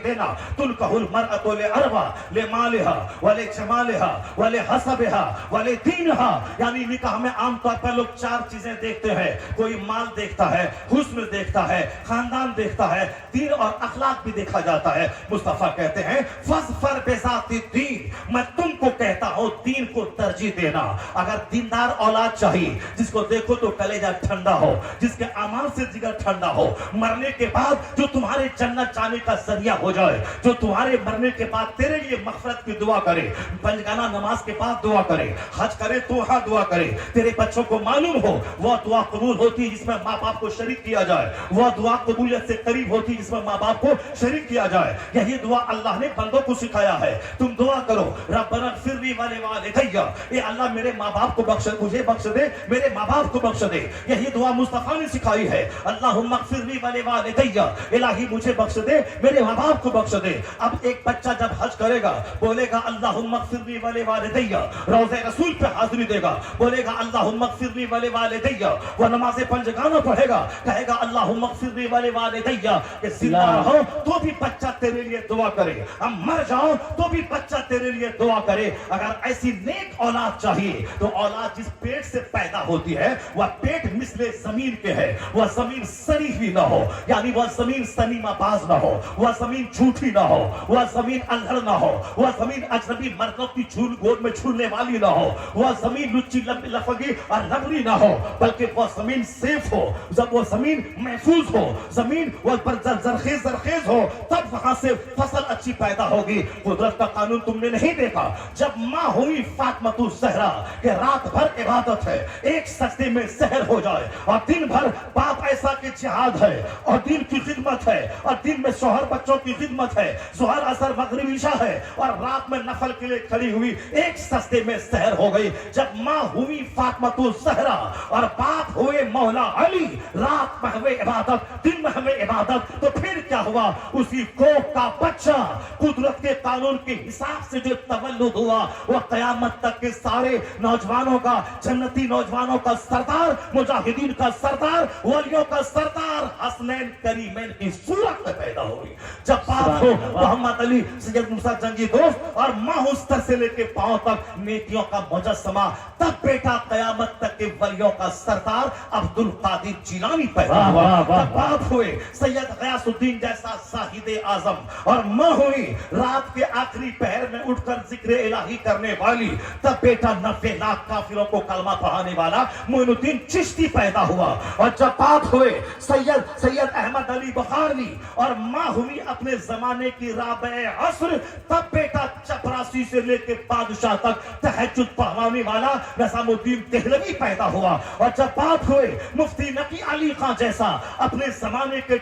دینا. تلقح المرأة لأربع لمالها ولجمالها ولحسبها ولدینها. یعنی نکاح میں عام طور پر لوگ چار چیزیں دیکھتے ہیں. کوئی مال دیکھتا ہے, حسن دیکھتا ہے, خاندان دیکھتا ہے, دین اور اخلاق بھی دیکھا جاتا ہے. مصطفیٰ کہتے ہیں فاظفر بذات الدین, میں تم کو کہتا ہوں دین کو ترجیح دینا. اگر دیندار اولاد چاہیے جس کو دیکھو تو کلیجہ ٹھنڈا ہو, جس کے اعمال سے جگر ٹھنڈا ہو, مرنے کے بعد جو تمہارے جنت جانے کا ذریعہ ہو جائے, جو تمہارے مرنے کے بعد تیرے لیے مغفرت کی دعا کرے, پنجگانہ نماز کے بعد دعا کرے, حج کرے تو وہاں دعا کرے. تیرے بچوں کو معلوم ہو وہ دعا قبول ہوتی ہے جس میں ماں باپ کو شریک کیا جائے, وہ دعا قبولیت سے قریب ہوتی ہے جس میں ماں باپ کو شریک کیا جائے. یہی دعا اللہ نے بندوں کو سکھایا ہے. تم دعا کرو ربنا اغفر لی ولوالدی, اے اللہ میرے ماں باپ کو بخش, مجھے بخش دے, میرے ماں باپ کو بخش دے. یہی دعا مصطفیٰ نے سکھائی ہے. اللہم اغفر لی ولوالدی, الہی مجھے بخش دے, میرے ماں باپ کو بخش دے. اب ایک بچہ جب حج کرے گا بولے گا اللہم اغفر لی ولوالدی, روضہ رسول پہ حاضری دے گا بولے گا اللہم اغفر لی ولوالدی. وہ نماز پنجگانہ پڑھے گا کہے گا اللہم اغفر لی ولوالدی. کہ زندہ رہو تو بھی بچہ تیرے لیے دعا کرے, اب مر جاؤ تو بھی بچہ تیرے لیے دعا کرے. اگر ایسی نیک اولاد چاہیے تو اولاد جس پیٹ سے پیدا ہوتی ہے وہ پیٹ مثل زمین کے ہے, وہ زمین سری ہوئی نہ ہو, یعنی وہ زمین سنیمہ باز نہ ہو, وہ زمین جھوٹی نہ ہو, وہ زمین اندھڑ نہ ہو, وہ زمین اجنبی مردوں کی گود میں چھولنے والی نہ ہو, وہ زمین لچی لفگی اور لبری نہ ہو, بلکہ وہ زمین سیف ہو, جب وہ زمین محفوظ ہو, زمین وہ پر زرخیز ہو, تب وہاں سے فصل اچھی پیدا ہوگی. قدرت کا قانون تم نے نہیں دیکھا جب ماں ہوئی فاطمۃ الزہرا کہ رات بھر عبادت ہے, ایک سجدے میں سحر ہو جائے, اور دن بھر باپ ایسا کہ جہاد ہے اور دین کی خدمت ہے, اور دن میں شوہر بچوں کی خدمت ہے, ظہر عصر مغرب عشاء ہے, اور رات میں نفل کے لیے کھڑی ہوئی, ایک سجدے میں سحر ہو گئی. جب ماں ہوئی فاطمۃ الزہرا اور باپ ہوئے مولا علی, رات میں ہوئے عبادت, دن میں ہوئے عبادت, تو پھر کیا ہوا؟ اسی کوکھ کا بچہ قدرت کے قانون کے حساب سے جو تولد ہوا وہ قیامت تک کے سارے نوجوانوں کا, جنتی نوجوانوں کا سردار, مجاہدین کا سردار, ولیوں کا سردار, حسنین کریمین کی صورت میں پیدا ہوئی. جب باپ ہو محمد علی سید موسیٰ جنگی دوست اور ماں اس سر سے لے کے پاؤں تک نیکیوں کا مجسمہ, تب بیٹا قیامت تک کے ولیوں کا سردار عبد القادر جیلانی پیدا ہوا. جب باپ ہوئے سید غیاث الدین جیسا زاہد اعظم, اور ماں ہوئی رات کے آخری پہر میں اٹھ کر ذکر الہی کرنے والی, تب بیٹا 90 لاکھ کافروں کو کلمہ پڑھانے والا معین الدین چشتی پیدا ہوا. اور جب باپ ہوئے سید احمد علی بخاری, اور ماں ہوئی اپنے زمانے کی رابع عصر, تب بیٹا چپراسی سے لے کے بادشاہ تک تہجد پڑھانے والا نظام الدین دہلوی پیدا ہوا. اور جب باپ ہوئے مفتی نقی علی خان جیسا اپنے زمانے کے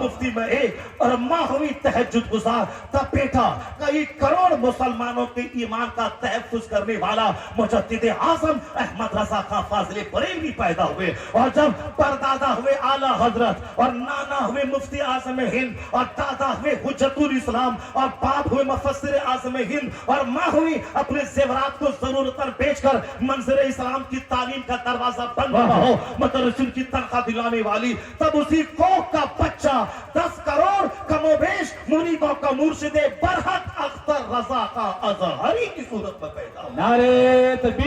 مفتی میں ایک, اور ماں ہوئی تہجد گزار, تب بیٹا کئی کروڑ مسلمانوں کے ایمان کا تحفظ کرنے والا مجدد اعظم احمد رضا خان فاضل بریلوی پیدا ہوئے. اور جب پردادا ہوئے اعلیٰ حضرت, اور نانا ہوئے مفتی اعظم ہند, اور دادا ہوئے حجت الاسلام, اور باپ ہوئے مفسر اعظم ہند, اور ماں ہوئی اپنے زیورات کو ضرورتاً بیچ کر منظر اسلام کی تعلیم کا دروازہ بند نہ ہو مدرسین کی تنخواہ دلانے والی, تب اسی کوکھ کا بچہ 10 کروڑ کم و بیش مریدوں کا مرشد برحق اختر رضا کا ازہری کی صورت میں پیدا ہوا. نعرے تکبیر.